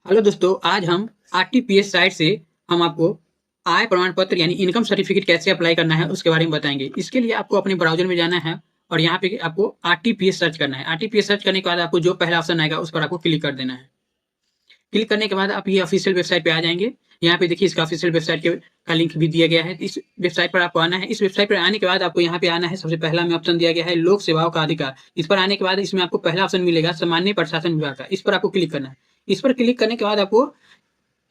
Hello दोस्तों, आज हम आरटीपीएस साइट से हम आपको आय प्रमाण पत्र यानी इनकम सर्टिफिकेट कैसे अप्लाई करना है उसके बारे में बताएंगे। इसके लिए आपको अपने ब्राउजर में जाना है और यहाँ पे आपको आरटीपीएस सर्च करना है। आरटीपीएस सर्च करने के बाद आपको जो पहला ऑप्शन आएगा उस पर आपको क्लिक कर देना है। क्लिक करने के बाद आप ये ऑफिशियल वेबसाइट पे आ जाएंगे। यहाँ पे देखिए इसका ऑफिशियल वेबसाइट का लिंक भी दिया गया है। इस वेबसाइट पर आपको आना है। इस वेबसाइट पर आने के बाद आपको यहाँ पे आना है। सबसे पहला में ऑप्शन दिया गया है लोक सेवाओं का अधिकार। इस पर आने के बाद इसमें आपको पहला ऑप्शन मिलेगा सामान्य प्रशासन विभाग का। इस पर आपको क्लिक करना है। इस पर क्लिक करने के बाद आपको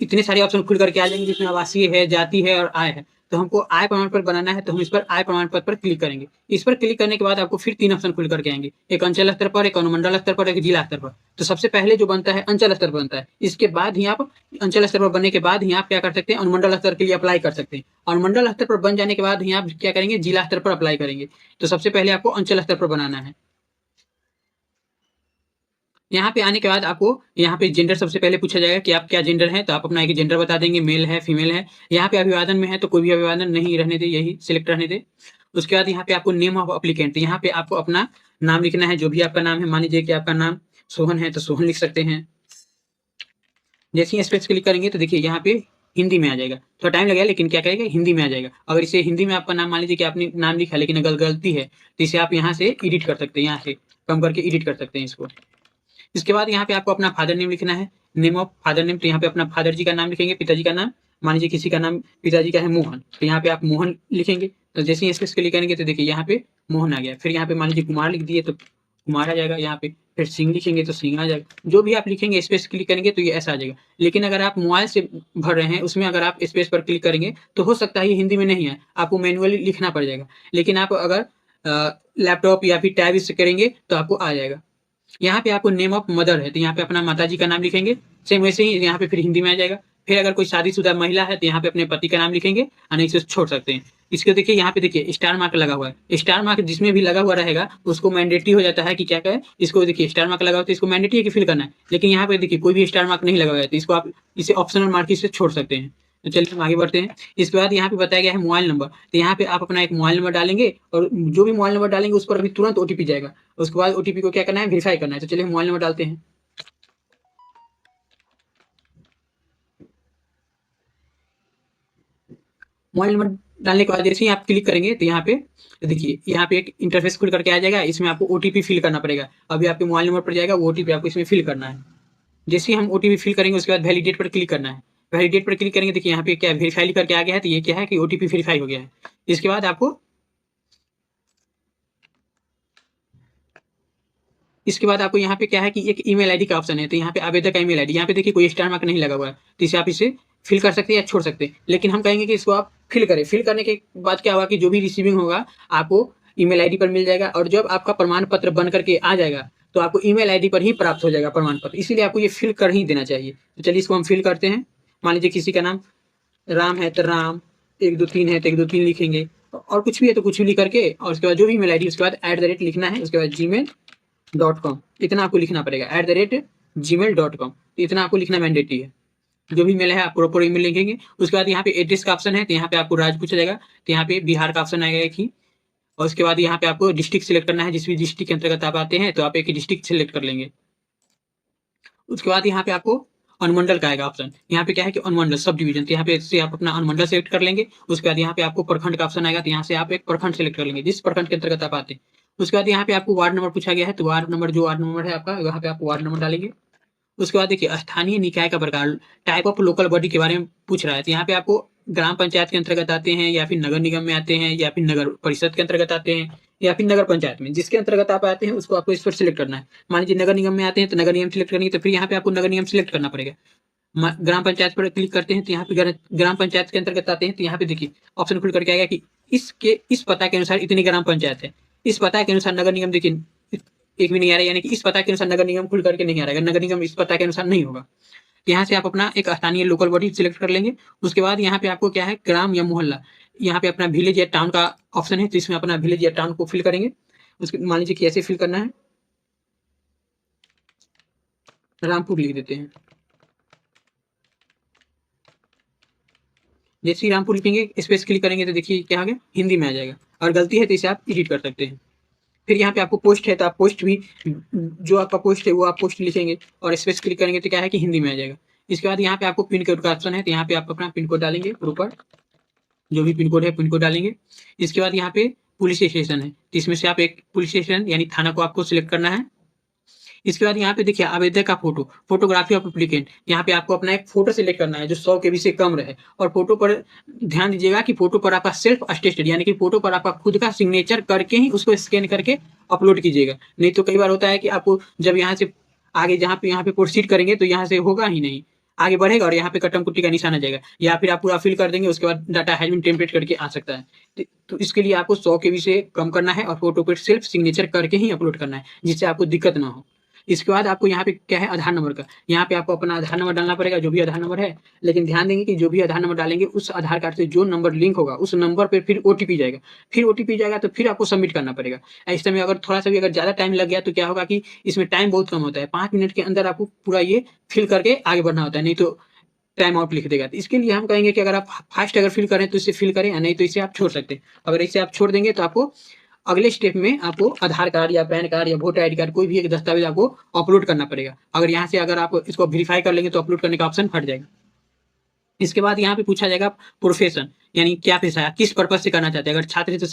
इतने सारे ऑप्शन खुल करके आ जाएंगे जिसमें आवासीय है, जाति है और आय है। तो हमको आय प्रमाण पत्र बनाना है तो हम इस पर आय प्रमाण पत्र पर क्लिक करेंगे। इस पर क्लिक करने के बाद आपको फिर तीन ऑप्शन खुल करके आएंगे, एक अंचल स्तर पर, एक अनुमंडल स्तर पर, एक जिला स्तर पर। तो सबसे पहले जो बनता है अंचल स्तर पर बनता है। इसके बाद ही आप अंचल स्तर पर बनने के बाद ही आप क्या कर सकते हैं, अनुमंडल स्तर के लिए अप्लाई कर सकते हैं। अनुमंडल स्तर पर बन जाने के बाद ही आप क्या करेंगे, जिला स्तर पर अप्लाई करेंगे। तो सबसे पहले आपको अंचल स्तर पर बनाना है। यहाँ पे आने के बाद आपको यहाँ पे जेंडर सबसे पहले पूछा जाएगा कि आप क्या जेंडर है। तो आप अपना एक जेंडर बता देंगे, मेल है फीमेल है। यहाँ पे अभिवादन में है तो कोई भी अभिवादन नहीं रहने दे, यही सिलेक्ट रहने दे। उसके बाद यहाँ पे आपको नेम ऑफ अप्लीकेंट, यहाँ पे आपको अपना नाम लिखना है, जो भी आपका नाम है। मान लीजिए कि आपका नाम सोहन है तो सोहन लिख सकते हैं। जैसे ही स्पेस क्लिक करेंगे तो देखिए यहाँ पे हिंदी में आ जाएगा। थोड़ा टाइम लगेगा लेकिन क्या करेगा, हिंदी में आ जाएगा। अगर इसे हिंदी में आपका नाम, मान लीजिए कि आपने नाम लिखा लेकिन अगर गलती है तो इसे आप यहाँ से एडिट कर सकते हैं, यहाँ से कम करके एडिट कर सकते हैं इसको। इसके बाद यहाँ पे आपको अपना फादर नेम लिखना है, नेम ऑफ फादर नेम। तो यहाँ पे अपना फादर जी का नाम लिखेंगे, पिताजी का नाम। मान लीजिए किसी का नाम पिताजी का है मोहन, तो यहाँ पे आप मोहन लिखेंगे। तो जैसे ही स्पेस क्लिक करेंगे तो देखिए यहाँ पे मोहन आ गया। फिर यहाँ पे मान लीजिए कुमार लिख दिए तो कुमार आ जाएगा यहाँ पे। फिर सिंह लिखेंगे तो सिंह आ जाएगा। जो भी आप लिखेंगे स्पेस क्लिक करेंगे तो ये ऐसा आ जाएगा। लेकिन अगर आप मोबाइल से भर रहे हैं उसमें अगर आप स्पेस पर क्लिक करेंगे तो हो सकता है ये हिंदी में नहीं है, आपको मैनुअली लिखना पड़ जाएगा। लेकिन आप अगर लैपटॉप या फिर टैब से करेंगे तो आपको आ जाएगा। यहाँ पे आपको नेम ऑफ मदर है तो यहाँ पे अपना माता जी का नाम लिखेंगे। सेम वैसे ही यहाँ पे फिर हिंदी में आ जाएगा। फिर अगर कोई शादीशुदा महिला है तो यहाँ पे अपने पति का नाम लिखेंगे और नहीं से छोड़ सकते हैं। इसको देखिए यहाँ पे देखिए स्टार मार्क लगा हुआ है। स्टार मार्क जिसमें भी लगा हुआ रहेगा उसको मैंडेटरी हो जाता है कि क्या कहे, इसको देखिए स्टार मार्क लगा हुआ तो इसको मैंडेटरी है कि फिल करना है। लेकिन यहाँ पे देखिए कोई भी स्टार मार्क नहीं लगा हुआ है तो इसको आप इसे ऑप्शनल मार्क से छोड़ सकते हैं। तो चलिए हम आगे बढ़ते हैं। इसके बाद यहाँ पे बताया गया है मोबाइल नंबर। तो यहाँ पे आप अपना एक मोबाइल नंबर डालेंगे और जो भी मोबाइल नंबर डालेंगे उस पर अभी तुरंत ओटीपी जाएगा। उसके बाद ओटीपी को क्या करना है, वेरीफाई करना है। तो चलिए मोबाइल नंबर डालते हैं। मोबाइल नंबर डालने के बाद जैसे ही आप क्लिक करेंगे तो यहाँ पे देखिए यहाँ पे एक इंटरफेस खुल करके आ जाएगा। इसमें आपको ओटीपी फिल करना पड़ेगा। अभी आपके मोबाइल नंबर पर जाएगा, वो ओटीपी आपको इसमें फिल करना है। जैसे ही हम ओटीपी फिल करेंगे उसके बाद वैलिडेट पर क्लिक करना है। वैलिडेट पर क्लिक करेंगे, देखिए यहाँ पे क्या वेरीफाई करके आ गया है। तो ये क्या है कि ओटीपी वेरीफाई हो गया है। इसके बाद आपको यहाँ पे क्या है कि एक ईमेल आईडी का ऑप्शन है। तो यहाँ पे आवेदक का ईमेल आईडी, यहाँ पे देखिए कोई स्टार मार्क नहीं लगा हुआ है तो इसे आप इसे फिल कर सकते हैं या छोड़ सकते हैं। लेकिन हम कहेंगे कि इसको आप फिल करें। फिल करने के बाद क्या होगा कि जो भी रिसीविंग होगा आपको ईमेल आईडी पर मिल जाएगा। और जब आपका प्रमाण पत्र बन करके आ जाएगा तो आपको ईमेल आईडी पर ही प्राप्त हो जाएगा प्रमाण पत्र। इसीलिए आपको ये फिल कर ही देना चाहिए। तो चलिए इसको हम फिल करते हैं। मान लीजिए किसी का नाम राम है तो राम, 1 2 3 है तो 1 2 3 लिखेंगे, और कुछ भी है तो कुछ भी लिख करके, और उसके बाद जो भी ईमेल आईडी, उसके बाद @ लिखना है। उसके बाद gmail.com इतना आपको लिखना पड़ेगा, @gmail.com इतना आपको लिखना मैंडेटरी है। जो भी मेल है आप प्रॉपर ईमेल लिखेंगे। उसके बाद यहाँ पे एड्रेस का ऑप्शन है तो यहाँ पे आपको राज्य पूछा जाएगा। तो यहाँ पे बिहार का ऑप्शन आएगा एक ही। और उसके बाद यहाँ पे आपको डिस्ट्रिक्ट सिलेक्ट करना है। जिस भी डिस्ट्रिक्ट के अंतर्गत आप आते हैं तो आप एक ही डिस्ट्रिक्ट सिलेक्ट कर लेंगे। उसके बाद यहाँ पे आपको अनुमंडल का आएगा ऑप्शन। यहाँ पे क्या है कि अनुमंडल सब डिवीजन, तो यहाँ पे से आप अपना अनुमंडल सेलेक्ट कर लेंगे। उसके बाद यहाँ पे आपको प्रखंड का ऑप्शन आएगा तो यहाँ से आप एक प्रखंड सेलेक्ट कर लेंगे जिस प्रखंड के अंतर्गत आप आते हैं। उसके बाद यहाँ पे आपको वार्ड नंबर पूछा गया है तो वार्ड नंबर, जो वार्ड नंबर है आपका, यहाँ पे आप वार्ड नंबर डालेंगे। उसके बाद देखिए स्थानीय निकाय का प्रकार, टाइप ऑफ लोकल बॉडी के बारे में पूछ रहा है। तो यहाँ पे आपको ग्राम पंचायत के अंतर्गत आते हैं या फिर नगर निगम में आते हैं या फिर नगर परिषद के अंतर्गत आते हैं या फिर नगर पंचायत में, जिसके अंतर्गत आप आते हैं उसको आपको इस पर सिलेक्ट करना है। मान लीजिए नगर निगम में आते हैं तो नगर निगम सिलेक्ट करेंगे तो फिर यहाँ पे आपको नगर निगम सिलेक्ट करना पड़ेगा। ग्राम पंचायत पर क्लिक करते हैं तो यहाँ पे ग्राम पंचायत के अंतर्गत आते हैं तो यहाँ पे देखिए ऑप्शन खुल करके आएगा कि इस पता के अनुसार इतनी ग्राम पंचायत है। इस पता के अनुसार नगर निगम, देखिए एक भी नहीं आ रहा है, यानी कि इस पता के अनुसार नगर निगम खुल करके नहीं आ रहा है। नगर निगम इस पता के अनुसार नहीं होगा। यहाँ से आप अपना एक स्थानीय लोकल बॉडी सिलेक्ट कर लेंगे। उसके बाद यहाँ पे आपको क्या है, ग्राम या मोहल्ला, यहाँ पे अपना विलेज या टाउन का ऑप्शन है तो इसमें अपना विलेज या टाउन को फिल करेंगे। उसके मान लीजिए कि ऐसे फिल करना है, रामपुर लिख देते हैं। जैसे ही रामपुर लिखेंगे स्पेस क्लिक करेंगे तो देखिए क्या आ गया, हिंदी में आ जाएगा। और गलती है तो इसे आप एडिट कर सकते हैं। फिर यहाँ पे आपको पोस्ट है तो आप पोस्ट भी, जो आपका पोस्ट है वो आप पोस्ट लिखेंगे और स्पेस क्लिक करेंगे तो क्या है कि हिंदी में आ जाएगा। इसके बाद यहाँ पे आपको पिन कोड का ऑप्शन है, तो यहाँ पे आप अपना पिन कोड डालेंगे ऊपर, जो भी पिन कोड है पिन कोड डालेंगे। इसके बाद यहाँ पे पुलिस स्टेशन है, तो इसमें से आप एक पुलिस स्टेशन यानी थाना को आपको सिलेक्ट करना है। इसके बाद यहाँ पे देखिए आवेदक का फोटो, फोटोग्राफी ऑफ एप्लीकेंट, यहाँ पे आपको अपना एक फोटो सिलेक्ट करना है जो 100 केबी से कम रहे, और फोटो पर ध्यान दीजिएगा कि फोटो पर आपका सेल्फ अटेस्टेड यानी कि फोटो पर आपका खुद का सिग्नेचर करके ही उसको स्कैन करके अपलोड कीजिएगा। नहीं तो कई बार होता है कि आपको जब यहाँ से आगे जहाँ पे यहाँ पे प्रोसीड करेंगे तो यहाँ से होगा ही नहीं, आगे बढ़ेगा और यहाँ पे कटम कुट्टी का निशान आ जाएगा, या फिर आप पूरा फिल कर देंगे उसके बाद डाटा हैज बीन टेम्पलेट करके आ सकता है। तो इसके लिए आपको 100 केबी से कम करना है और फोटो पर सेल्फ सिग्नेचर करके ही अपलोड करना है, जिससे आपको दिक्कत ना हो। इसके बाद आपको यहाँ पे क्या है, आधार नंबर का, यहाँ पे आपको अपना आधार नंबर डालना पड़ेगा, जो भी आधार नंबर है। लेकिन ध्यान देंगे कि जो भी आधार नंबर डालेंगे उस आधार कार्ड से जो नंबर लिंक होगा उस नंबर पे फिर ओटीपी जाएगा, फिर ओटीपी जाएगा तो फिर आपको सबमिट करना पड़ेगा। ऐसे में अगर थोड़ा सा भी अगर ज़्यादा टाइम लग गया तो क्या होगा कि इसमें टाइम बहुत कम होता है, 5 मिनट के अंदर आपको पूरा ये फिल करके आगे बढ़ना होता है, नहीं तो टाइम आउट लिख देगा। तो इसके लिए हम कहेंगे कि अगर आप फास्ट अगर फिल करें तो इसे फिल करें, नहीं तो इसे आप छोड़ सकते हैं। अगर इसे आप छोड़ देंगे तो आपको अगले स्टेप में आपको आधार कार्ड या पैन कार्ड या वोटर आईडी कार्ड कोई भी एक दस्तावेज आपको अपलोड करना पड़ेगा। अगर यहाँ से अगर आप इसको वेरीफाई कर लेंगे तो अपलोड करने का ऑप्शन हट जाएगा। इसके बाद यहाँ पे पूछा जाएगा प्रोफेशन, यानी क्या पेशा है, किस पर्पज से करना चाहते हैं। अगर छात्र है तो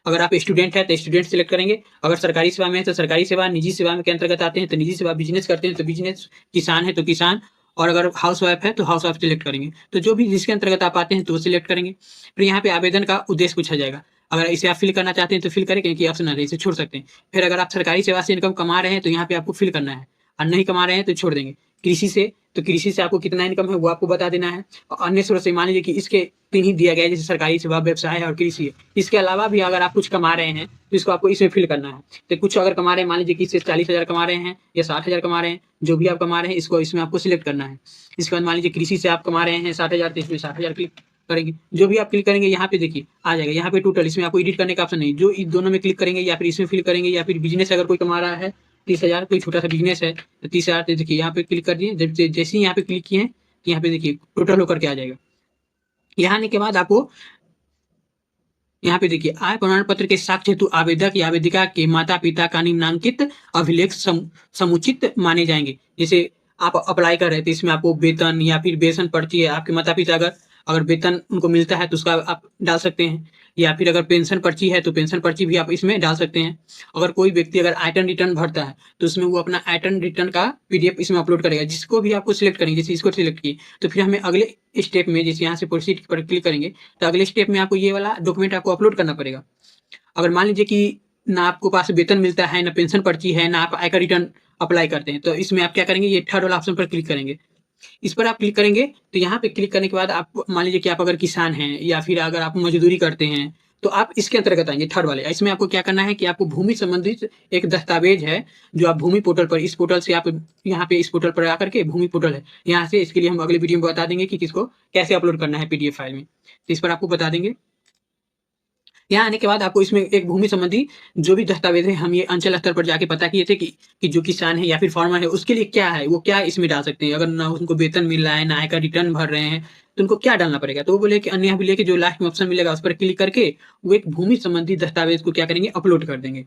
अगर आप स्टूडेंट है तो स्टूडेंट सिलेक्ट करेंगे, अगर सरकारी सेवा में है तो सरकारी सेवा, निजी सेवा में के अंतर्गत आते हैं तो निजी सेवा, बिजनेस करते हैं तो बिजनेस, किसान है तो किसान, और अगर हाउस वाइफ है तो हाउस वाइफ सिलेक्ट करेंगे। तो जो भी जिसके अंतर्गत आप आते हैं तो वो सिलेक्ट करेंगे। फिर यहाँ पे आवेदन का उद्देश्य पूछा जाएगा, अगर इसे आप फिल करना चाहते हैं तो फिल करें, क्योंकि ऑप्शन है इसे छोड़ सकते हैं। फिर अगर आप सरकारी सेवा से इनकम कमा रहे हैं तो यहाँ पे आपको फिल करना है, और नहीं कमा रहे हैं तो छोड़ देंगे। कृषि से, तो कृषि से आपको कितना इनकम है वो आपको बता देना है। और अन्य स्रोत से मान लीजिए कि इसके 3 ही दिया गया है, जैसे सरकारी सेवा, व्यवसाय और कृषि है। इसके अलावा भी अगर आप कुछ कमा रहे हैं तो इसको आपको इसमें फिल करना है। तो कुछ अगर कमा रहे हैं, मान लीजिए कि इससे 40,000 कमा रहे हैं या 60,000 कमा रहे हैं, जो भी आप कमा रहे हैं इसको इसमें आपको सिलेक्ट करना है। इसके बाद मान लीजिए कृषि से आप कमा रहे हैं 60,000, तो इसमें 60,000 क्लिक करेंगे। जो भी आप क्लिक करेंगे यहाँ पे देखिए आ जाएगा, यहाँ पे टोटल, इसमें आपको एडिट करने का ऑप्शन नहीं, जो इन दोनों में क्लिक करेंगे या फिर इसमें फिल करेंगे, या फिर बिजनेस अगर कोई कमा रहा है 30,000, कोई छोटा सा बिजनेस है तो 30,000, तो देखिए यहाँ पे क्लिक कर दिए। जब जैसे ही यहाँ पे क्लिक किए हैं तो यहाँ पे देखिए टोटल होकर के आ जाएगा। यहाँ आने के बाद आपको यहाँ पे देखिए आय प्रमाण पत्र के साक्ष्य हेतु आवेदक या आवेदिका के माता पिता का निम्नांकित अभिलेख समुचित माने जाएंगे। जैसे आप अप्लाई कर रहे थे, इसमें आपको वेतन या फिर वेतन पर्ची है, आपके माता पिता अगर अगर वेतन उनको मिलता है तो उसका आप डाल सकते हैं, या फिर अगर पेंशन पर्ची है तो पेंशन पर्ची भी आप इसमें डाल सकते हैं। अगर कोई व्यक्ति अगर आयटन रिटर्न भरता है तो उसमें वो अपना आयटन रिटर्न का पीडीएफ इसमें अपलोड करेगा, जिसको भी आपको सिलेक्ट करेंगे। जैसे इसको सिलेक्ट किए तो फिर हमें अगले स्टेप में, जैसे यहाँ से प्रोसीड पर क्लिक करेंगे तो अगले स्टेप में आपको ये वाला डॉक्यूमेंट आपको अपलोड करना पड़ेगा। अगर मान लीजिए कि ना आपको पास वेतन मिलता है, ना पेंशन पर्ची है, ना आप आयकर रिटर्न अप्लाई करते हैं, तो इसमें आप क्या करेंगे, ये थर्ड वाला ऑप्शन पर क्लिक करेंगे। इस पर आप क्लिक करेंगे तो यहाँ पे क्लिक करने के बाद आप मान लीजिए कि आप अगर किसान हैं या फिर अगर आप मजदूरी करते हैं तो आप इसके अंतर्गत आएंगे थर्ड वाले। इसमें आपको क्या करना है कि आपको भूमि संबंधित एक दस्तावेज है जो आप भूमि पोर्टल पर, इस पोर्टल से आप यहाँ पे इस पोर्टल पर आकर के, भूमि पोर्टल है यहाँ से, इसके लिए हम अगले वीडियो में बता देंगे कि किसको कैसे अपलोड करना है पीडीएफ फाइल में, तो इस पर आपको बता देंगे। यहाँ आने के बाद आपको इसमें एक भूमि संबंधी जो भी दस्तावेज है, हम ये अंचल स्तर पर जाके पता किए थे कि जो किसान है या फिर फार्मर है उसके लिए क्या है, वो क्या इसमें डाल सकते हैं। अगर ना उनको वेतन मिल रहा है, ना आयकर रिटर्न भर रहे हैं, तो उनको क्या डालना पड़ेगा। तो वो बोले कि अन्य अभिलेख जो लास्ट में ऑप्शन मिलेगा उस पर क्लिक करके वो एक भूमि संबंधी दस्तावेज को क्या करेंगे, अपलोड कर देंगे।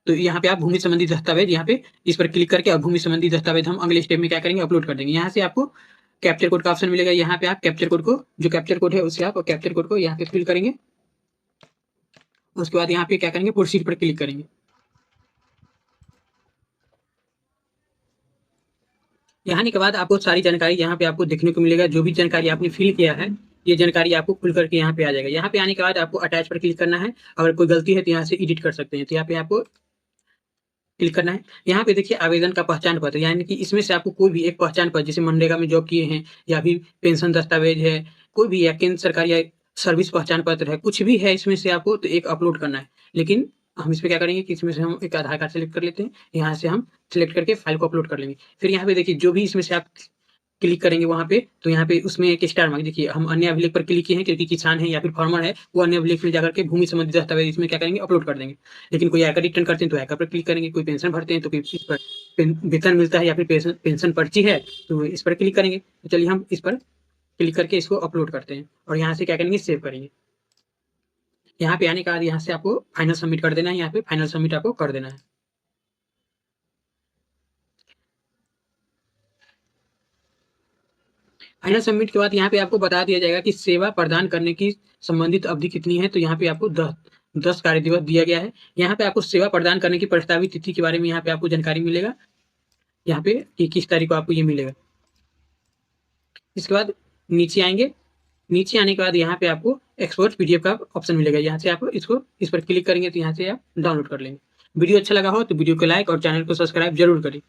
तो यहाँ पे आप भूमि संबंधी दस्तावेज यहाँ पे इस पर क्लिक करके, और भूमि संबंधी दस्तावेज हम अगले स्टेप में क्या करेंगे, अपलोड कर देंगे। यहाँ से आपको कैप्चर कोड का ऑप्शन मिलेगा, यहाँ पे आप कैप्चर कोड को, जो कैप्चर कोड है उससे आप कैप्चर कोड को यहाँ पे फिल करेंगे। उसके बाद यहाँ पे क्या करेंगे, प्रोसीड पर क्लिक करेंगे। यहाँ आने के बाद आपको सारी जानकारी यहाँ पे आपको देखने को मिलेगा, जो भी जानकारी आपने फिल किया है ये जानकारी आपको खुल करके यहाँ पे आ जाएगा। यहाँ पे आने के बाद आपको अटैच पर क्लिक करना है, अगर कोई गलती है तो यहाँ से एडिट कर सकते हैं, तो यहाँ पे आपको क्लिक करना है। यहाँ पे देखिए आवेदन का पहचान पत्र, यानी कि इसमें से आपको कोई भी एक पहचान पत्र, जैसे मनरेगा में जॉब किए हैं या फिर पेंशन दस्तावेज है, कोई भी, या केंद्र सरकार या सर्विस पहचान पत्र है, कुछ भी है इसमें से आपको तो एक अपलोड करना है। लेकिन हम इसमें क्या करेंगे कि इसमें से हम एक आधार कार्ड सेलेक्ट कर लेते हैं, यहाँ से हम सिलेक्ट करके फाइल को अपलोड कर लेंगे। फिर यहाँ पे देखिए जो भी इसमें से आप क्लिक करेंगे वहाँ पे, तो यहाँ पे उसमें एक स्टार मार्क, देखिए हम अन्य अभिलेख पर क्लिक किए हैं क्योंकि किसान है या फिर फार्मर है, वो अन्य अभिलेख में जाकर के भूमि संबंधी दस्तावेज इसमें क्या करेंगे, अपलोड कर देंगे। लेकिन कोई आयकर रिटर्न करते हैं तो आयकर पर क्लिक करेंगे, कोई पेंशन भरते हैं तो इस पर वेतन मिलता है या फिर पेंशन पर्ची है तो इस पर क्लिक करेंगे। तो चलिए हम इस पर क्लिक करके इसको अपलोड करते हैं और यहाँ से क्या करेंगे, सेव करेंगे। यहाँ पे आने के बाद यहाँ से आपको फाइनल सबमिट कर देना है, यहाँ पे फाइनल सबमिट आपको कर देना है। फाइनल सबमिट के बाद यहाँ पे आपको बता दिया जाएगा कि सेवा प्रदान करने की संबंधित अवधि कितनी है। तो यहाँ पे आपको 10 कार्य दिवस दिया गया है। यहाँ पे आपको सेवा प्रदान करने की प्रस्तावित तिथि के बारे में यहाँ पे आपको जानकारी मिलेगा, यहाँ पे कि किस तारीख को आपको ये मिलेगा। इसके बाद नीचे आएंगे, नीचे आने के बाद यहाँ पे आपको एक्सपोर्ट पीडीएफ का ऑप्शन मिलेगा। यहाँ से आप इस पर क्लिक करेंगे तो यहाँ से आप डाउनलोड कर लेंगे। वीडियो अच्छा लगा हो तो वीडियो को लाइक और चैनल को सब्सक्राइब जरूर करें।